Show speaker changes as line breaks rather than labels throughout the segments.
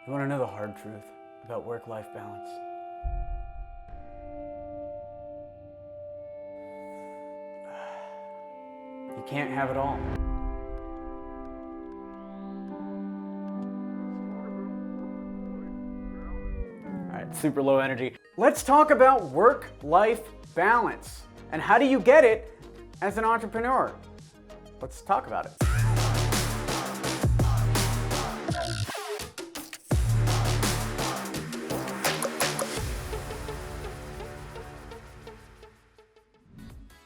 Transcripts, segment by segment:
You want to know the hard truth about work-life balance? You can't have it all. All right, super low energy. Let's talk about work-life balance. And how do you get it as an entrepreneur? Let's talk about it.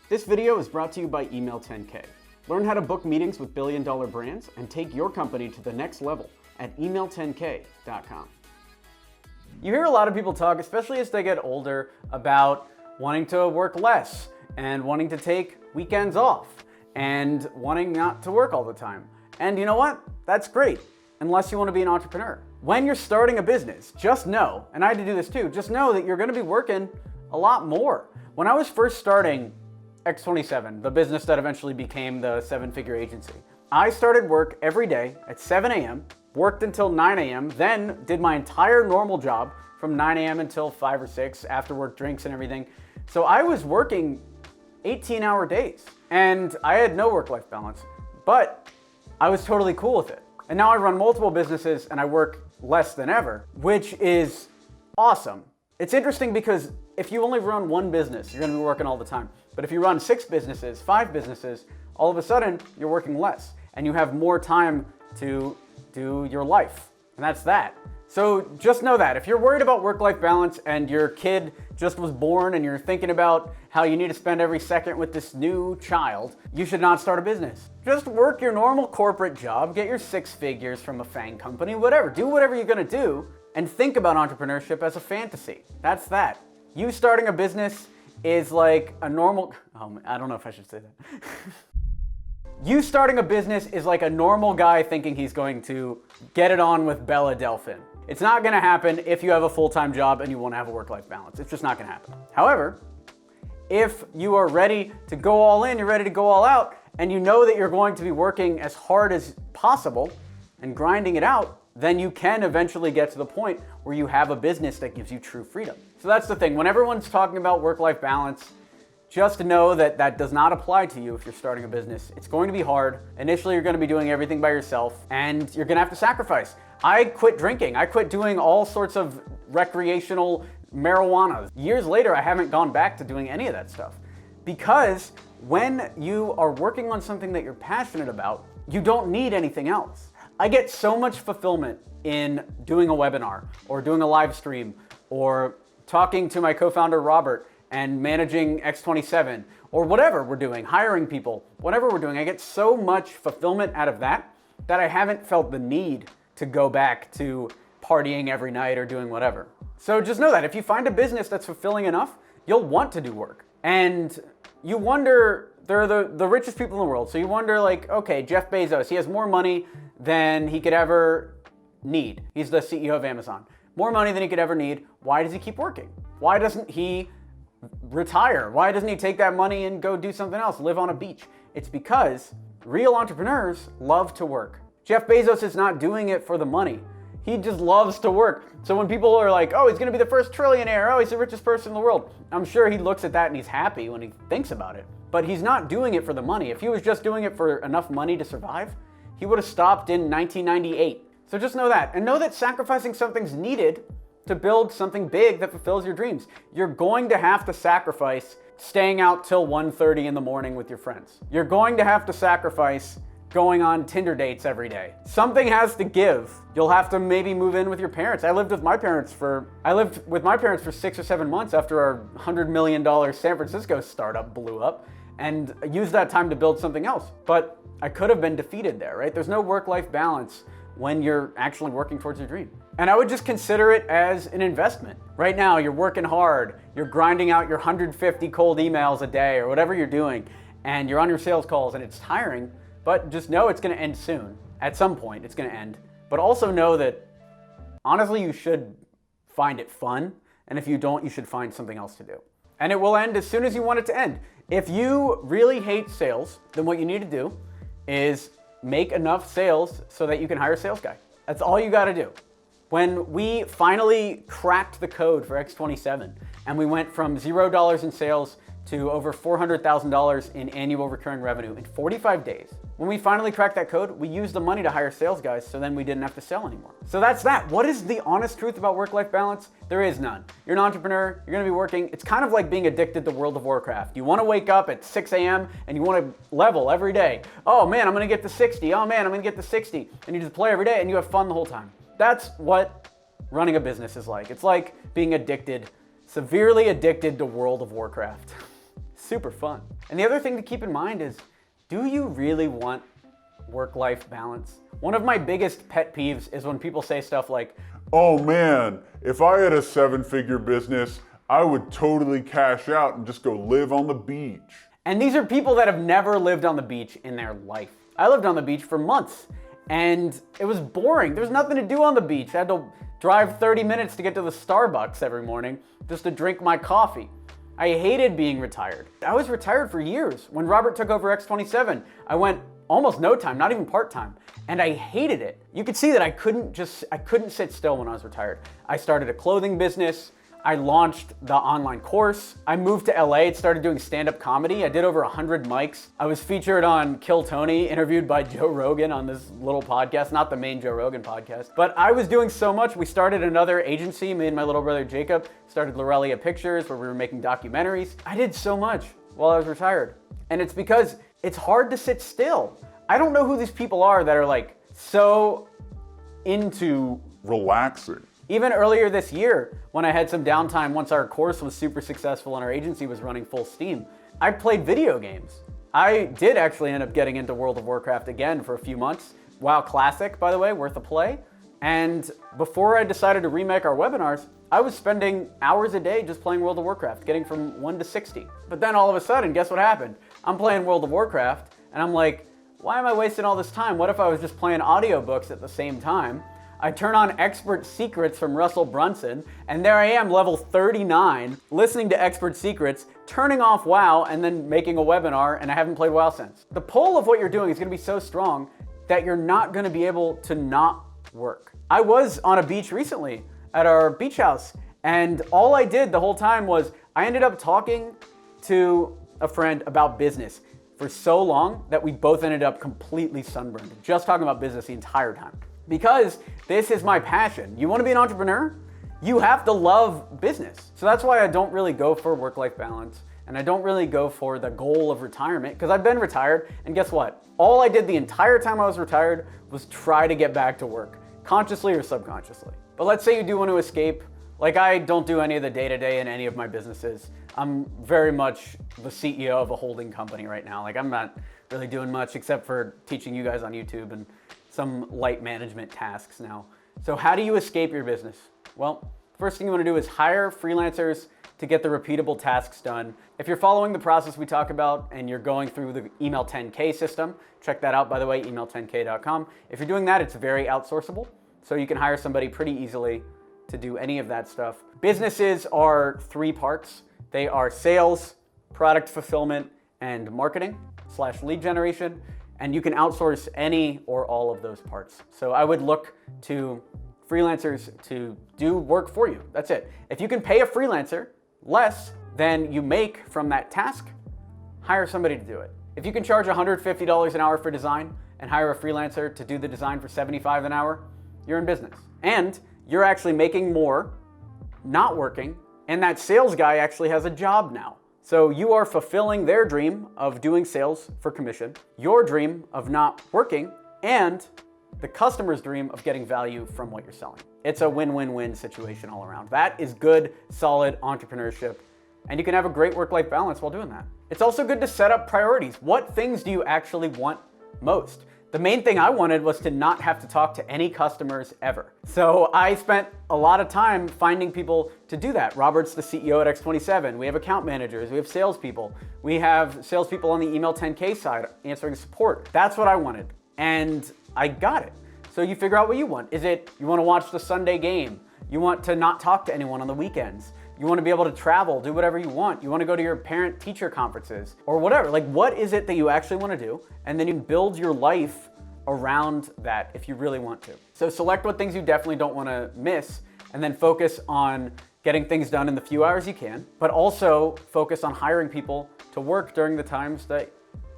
This video is brought to you by Email 10K. Learn how to book meetings with billion-dollar brands and take your company to the next level at email10k.com. You hear a lot of people talk, especially as they get older, about wanting to work less and wanting to take weekends off and wanting not to work all the time. And you know what? That's great, unless you want to be an entrepreneur. When you're starting a business, just know, and I had to do this too, just know that you're going to be working a lot more. When I was first starting X27, the business that eventually became the seven-figure agency, I started work every day at 7 a.m., worked until 9 a.m., then did my entire normal job from 9 a.m. until 5 or 6, after work drinks and everything. So I was working 18-hour days, and I had no work-life balance, but I was totally cool with it. And now I run multiple businesses and I work less than ever, which is awesome. It's interesting because if you only run one business, you're gonna be working all the time. But if you run 6 businesses, 5 businesses, all of a sudden you're working less and you have more time to do your life. And that's that. So just know that if you're worried about work-life balance and your kid just was born and you're thinking about how you need to spend every second with this new child, you should not start a business. Just work your normal corporate job, get your 6 figures from a FANG company, whatever. Do whatever you're gonna do and think about entrepreneurship as a fantasy. That's that. You starting a business is like a normal, I don't know if I should say that. You starting a business is like a normal guy thinking he's going to get it on with Bella Delphine. It's not gonna happen if you have a full-time job and you wanna have a work-life balance. It's just not gonna happen. However, if you are ready to go all in, you're ready to go all out, and you know that you're going to be working as hard as possible and grinding it out, then you can eventually get to the point where you have a business that gives you true freedom. So that's the thing. When everyone's talking about work-life balance, just know that that does not apply to you if you're starting a business. It's going to be hard. Initially, you're going to be doing everything by yourself, and you're going to have to sacrifice. I quit drinking. I quit doing all sorts of recreational marijuana. Years later, I haven't gone back to doing any of that stuff. Because when you are working on something that you're passionate about, you don't need anything else. I get so much fulfillment in doing a webinar or doing a live stream or talking to my co-founder Robert and managing X27 or whatever we're doing, hiring people, whatever we're doing. I get so much fulfillment out of that that I haven't felt the need to go back to partying every night or doing whatever. So just know that if you find a business that's fulfilling enough, you'll want to do work. And you wonder, they're the richest people in the world. So you wonder like, okay, Jeff Bezos, he has more money than he could ever need. He's the CEO of Amazon. More money than he could ever need. Why does he keep working? Why doesn't he retire? Why doesn't he take that money and go do something else, live on a beach? It's because real entrepreneurs love to work. Jeff Bezos is not doing it for the money. He just loves to work. So when people are like, oh, he's gonna be the first trillionaire, oh, he's the richest person in the world, I'm sure he looks at that and he's happy when he thinks about it. But he's not doing it for the money. If he was just doing it for enough money to survive, he would have stopped in 1998. So just know that, and know that sacrificing something's needed to build something big that fulfills your dreams. You're going to have to sacrifice staying out till 1:30 in the morning with your friends. You're going to have to sacrifice going on Tinder dates every day. Something has to give. You'll have to maybe move in with your parents. I lived with my parents for 6 or 7 months after our $100 million San Francisco startup blew up, and used that time to build something else. But I could have been defeated there, right? There's no work-life balance when you're actually working towards your dream. And I would just consider it as an investment. Right now, you're working hard, you're grinding out your 150 cold emails a day or whatever you're doing, and you're on your sales calls and it's tiring, but just know it's gonna end soon. At some point, it's gonna end. But also know that, honestly, you should find it fun, and if you don't, you should find something else to do. And it will end as soon as you want it to end. If you really hate sales, then what you need to do is make enough sales so that you can hire a sales guy. That's all you gotta do. When we finally cracked the code for X27 and we went from $0 in sales to over $400,000 in annual recurring revenue in 45 days. When we finally cracked that code, we used the money to hire sales guys so then we didn't have to sell anymore. So that's that. What is the honest truth about work-life balance? There is none. You're an entrepreneur, you're gonna be working. It's kind of like being addicted to World of Warcraft. You wanna wake up at 6 a.m. and you wanna level every day. Oh man, I'm gonna get to 60. Oh man, I'm gonna get to 60. And you just play every day and you have fun the whole time. That's what running a business is like. It's like being addicted, severely addicted to World of Warcraft. Super fun. And the other thing to keep in mind is, do you really want work-life balance? One of my biggest pet peeves is when people say stuff like,
oh man, if I had a 7-figure business, I would totally cash out and just go live on the beach.
And these are people that have never lived on the beach in their life. I lived on the beach for months and it was boring. There was nothing to do on the beach. I had to drive 30 minutes to get to the Starbucks every morning just to drink my coffee. I hated being retired. I was retired for years. When Robert took over X27, I went almost no time, not even part-time, and I hated it. You could see that I couldn't sit still when I was retired. I started a clothing business. I launched the online course. I moved to LA and started doing stand-up comedy. I did over 100 mics. I was featured on Kill Tony, interviewed by Joe Rogan on this little podcast, not the main Joe Rogan podcast. But I was doing so much. We started another agency, me and my little brother Jacob, started Lorelia Pictures where we were making documentaries. I did so much while I was retired. And it's because it's hard to sit still. I don't know who these people are that are like so into
relaxing.
Even earlier this year, when I had some downtime once our course was super successful and our agency was running full steam, I played video games. I did actually end up getting into World of Warcraft again for a few months. WoW Classic, by the way, worth a play. And before I decided to remake our webinars, I was spending hours a day just playing World of Warcraft, getting from 1 to 60. But then all of a sudden, guess what happened? I'm playing World of Warcraft, and I'm like, why am I wasting all this time? What if I was just playing audiobooks at the same time? I turn on Expert Secrets from Russell Brunson, and there I am, level 39, listening to Expert Secrets, turning off WoW, and then making a webinar, and I haven't played WoW since. The pull of what you're doing is gonna be so strong that you're not gonna be able to not work. I was on a beach recently at our beach house, and all I did the whole time was I ended up talking to a friend about business for so long that we both ended up completely sunburned, just talking about business the entire time. Because this is my passion. You want to be an entrepreneur? You have to love business. So that's why I don't really go for work-life balance and I don't really go for the goal of retirement because I've been retired and guess what? All I did the entire time I was retired was try to get back to work, consciously or subconsciously. But let's say you do want to escape. Like I don't do any of the day-to-day in any of my businesses. I'm very much the CEO of a holding company right now. Like I'm not really doing much except for teaching you guys on YouTube and some light management tasks now. So how do you escape your business? Well, first thing you want to do is hire freelancers to get the repeatable tasks done. If you're following the process we talk about and you're going through the email 10K system, check that out by the way, email10k.com. If you're doing that, it's very outsourceable. So you can hire somebody pretty easily to do any of that stuff. Businesses are 3 parts. They are sales, product fulfillment, and marketing / lead generation. And you can outsource any or all of those parts. So I would look to freelancers to do work for you. That's it. If you can pay a freelancer less than you make from that task, hire somebody to do it. If you can charge $150 an hour for design and hire a freelancer to do the design for $75 an hour, you're in business. And you're actually making more, not working, and that sales guy actually has a job now. So you are fulfilling their dream of doing sales for commission, your dream of not working, and the customer's dream of getting value from what you're selling. It's a win-win-win situation all around. That is good, solid entrepreneurship, and you can have a great work-life balance while doing that. It's also good to set up priorities. What things do you actually want most? The main thing I wanted was to not have to talk to any customers ever. So I spent a lot of time finding people to do that. Robert's the CEO at X27. We have account managers, we have salespeople. We have salespeople on the email 10K side answering support. That's what I wanted, and I got it. So you figure out what you want. Is it you want to watch the Sunday game? You want to not talk to anyone on the weekends? You want to be able to travel, do whatever you want. You want to go to your parent-teacher conferences or whatever. Like, what is it that you actually want to do? And then you build your life around that if you really want to. So select what things you definitely don't want to miss, and then focus on getting things done in the few hours you can, but also focus on hiring people to work during the times that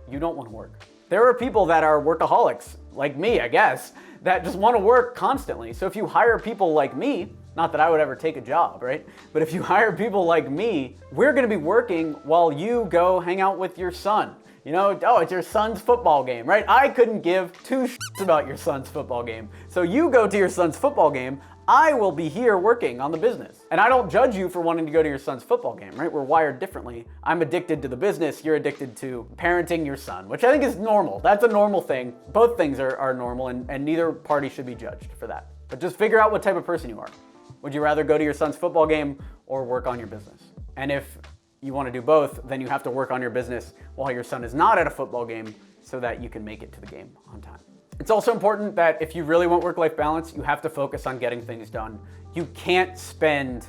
you don't want to work. There are people that are workaholics, like me, I guess, that just want to work constantly. So if you hire people like me, not that I would ever take a job, right? But if you hire people like me, we're going to be working while you go hang out with your son. You know, oh, it's your son's football game, right? I couldn't give two shits about your son's football game. So you go to your son's football game, I will be here working on the business. And I don't judge you for wanting to go to your son's football game, right? We're wired differently. I'm addicted to the business, you're addicted to parenting your son, which I think is normal. That's a normal thing. Both things are normal, and neither party should be judged for that. But just figure out what type of person you are. Would you rather go to your son's football game or work on your business? And if you want to do both, then you have to work on your business while your son is not at a football game so that you can make it to the game on time. It's also important that if you really want work-life balance, you have to focus on getting things done. You can't spend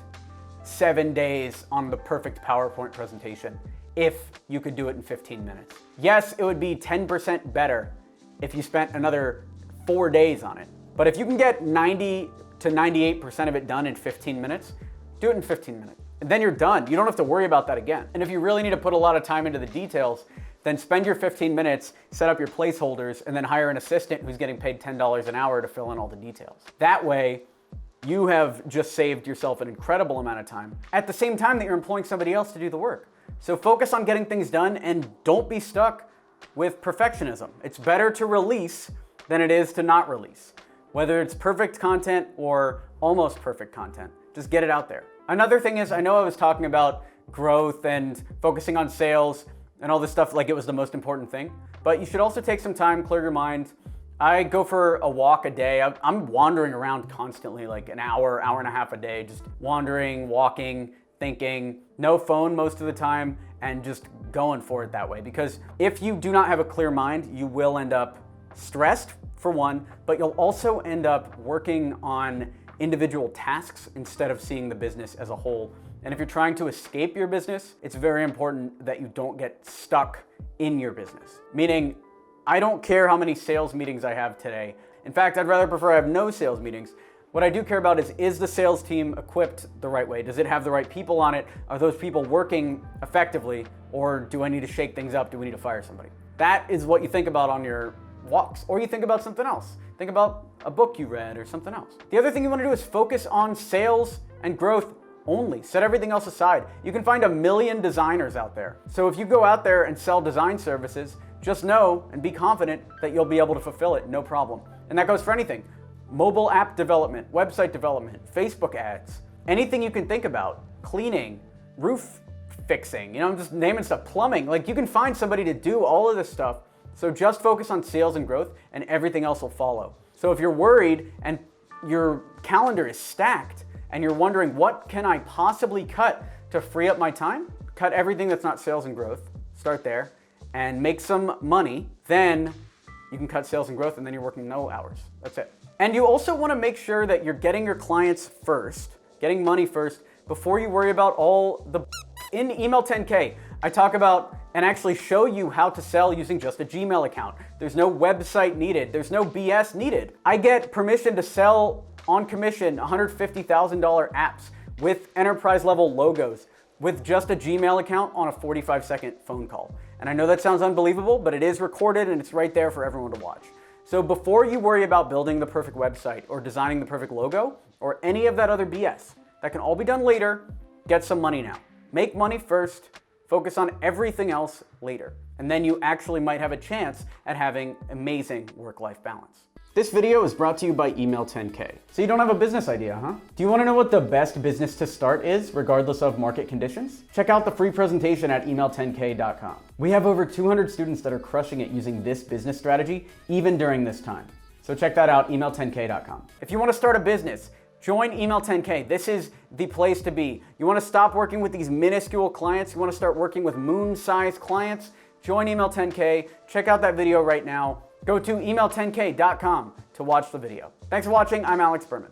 7 days on the perfect PowerPoint presentation if you could do it in 15 minutes. Yes, it would be 10% better if you spent another 4 days on it. But if you can get 90 to 98% of it done in 15 minutes, do it in 15 minutes. And then you're done. You don't have to worry about that again. And if you really need to put a lot of time into the details, then spend your 15 minutes, set up your placeholders, and then hire an assistant who's getting paid $10 an hour to fill in all the details. That way, you have just saved yourself an incredible amount of time at the same time that you're employing somebody else to do the work. So focus on getting things done and don't be stuck with perfectionism. It's better to release than it is to not release. Whether it's perfect content or almost perfect content, just get it out there. Another thing is, I know I was talking about growth and focusing on sales and all this stuff like it was the most important thing, but you should also take some time, clear your mind. I go for a walk a day. I'm wandering around constantly, like an hour, hour and a half a day, just wandering, walking, thinking, no phone most of the time, and just going for it that way. Because if you do not have a clear mind, you will end up stressed, for one, but you'll also end up working on individual tasks instead of seeing the business as a whole. And if you're trying to escape your business, it's very important that you don't get stuck in your business. Meaning, I don't care how many sales meetings I have today. In fact, I'd rather prefer I have no sales meetings. What I do care about is the sales team equipped the right way? Does it have the right people on it? Are those people working effectively? Or do I need to shake things up? Do we need to fire somebody? That is what you think about on your walks, or you think about something else. Think about a book you read or something else. The other thing you want to do is focus on sales and growth only. Set everything else aside. You can find 1 million designers out there. So if you go out there and sell design services, just know and be confident that you'll be able to fulfill it, no problem. And that goes for anything. Mobile app development, website development, Facebook ads, anything you can think about, cleaning, roof fixing, you know, I'm just naming stuff, plumbing. Like, you can find somebody to do all of this stuff. So just focus on sales and growth and everything else will follow. So if you're worried and your calendar is stacked and you're wondering, what can I possibly cut to free up my time? Cut everything that's not sales and growth, start there, and make some money. Then you can cut sales and growth and then you're working no hours. That's it. And you also want to make sure that you're getting your clients first, getting money first, before you worry about all the in Email 10K. I talk about and actually show you how to sell using just a Gmail account. There's no website needed. There's no BS needed. I get permission to sell on commission $150,000 apps with enterprise level logos with just a Gmail account on a 45-second phone call. And I know that sounds unbelievable, but it is recorded and it's right there for everyone to watch. So before you worry about building the perfect website or designing the perfect logo or any of that other BS, that can all be done later, get some money now. Make money first, focus on everything else later. And then you actually might have a chance at having amazing work-life balance. This video is brought to you by Email 10K. So you don't have a business idea, huh? Do you want to know what the best business to start is, regardless of market conditions? Check out the free presentation at email10k.com. We have over 200 students that are crushing it using this business strategy, even during this time. So check that out, email10k.com. If you want to start a business, join Email 10K. This is the place to be. You want to stop working with these minuscule clients? You want to start working with moon-sized clients? Join Email 10K. Check out that video right now. Go to email10k.com to watch the video. Thanks for watching. I'm Alex Berman.